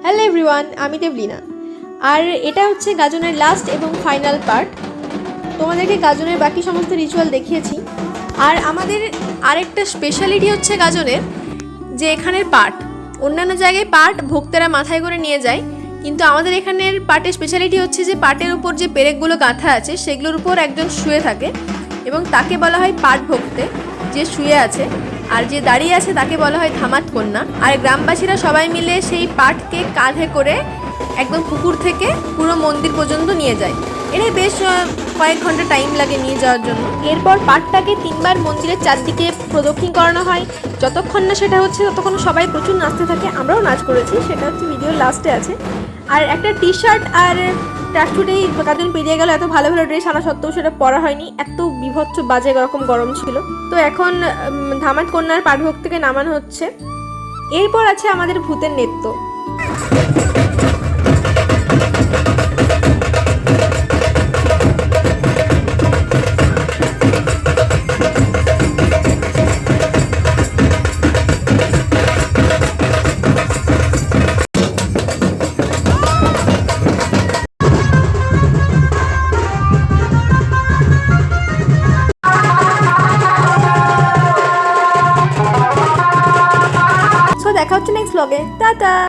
Hello everyone, আমি দেবলিনা। আর এটা হচ্ছে গাজনের লাস্ট এবং ফাইনাল পার্ট। তোমাদেরকে গাজনের বাকি সমস্ত রিচুয়াল দেখিয়েছি। আর আমাদের আরেকটা স্পেশালিটি হচ্ছে গাজনের যে এখানের পাট। অন্যান্য জায়গায় পাট ভক্তেরা মাথায় করে নিয়ে যায়, কিন্তু আমাদের এখানের পাটের স্পেশালিটি হচ্ছে যে পাটের উপর যে পেরেকগুলো গাঁথা আছে সেগুলোর উপর একজন শুয়ে থাকে এবং তাকে বলা হয় পাট ভক্তে, যে শুয়ে আছে। আর যে দাঁড়িয়ে আছে তাকে বলা হয় ধামাত কন্যা। আর গ্রামবাসীরা সবাই মিলে সেই পাটকে কাঁধে করে একদম পুকুর থেকে পুরো মন্দির পর্যন্ত নিয়ে যায়। এটা বেশ কয়েক ঘন্টা টাইম লাগে নিয়ে যাওয়ার জন্য। এরপর পাটটাকে 3বার মন্দিরের চারদিকে প্রদক্ষিণ করানো হয়। যতক্ষণ না সেটা হচ্ছে ততক্ষণ সবাই প্রচুর নাচতে থাকে। আমরাও নাচ করেছি, সেটা হচ্ছে ভিডিওর লাস্টে আছে। আর একটা টি শার্ট আর ট্র্যাকসুটেই গাজন পেরিয়ে গেল। এত ভালো ভালো ড্রেস আনা সত্ত্বেও সেটা পরা হয়নি, এত বিভৎস বাজে রকম গরম ছিল। তো এখন ধামাত কন্যার পাঠভোগ থেকে নামানো হচ্ছে। এরপর আছে আমাদের ভূতের নৃত্য। দেখা হচ্ছে নেক্সট ব্লগে। টাটা।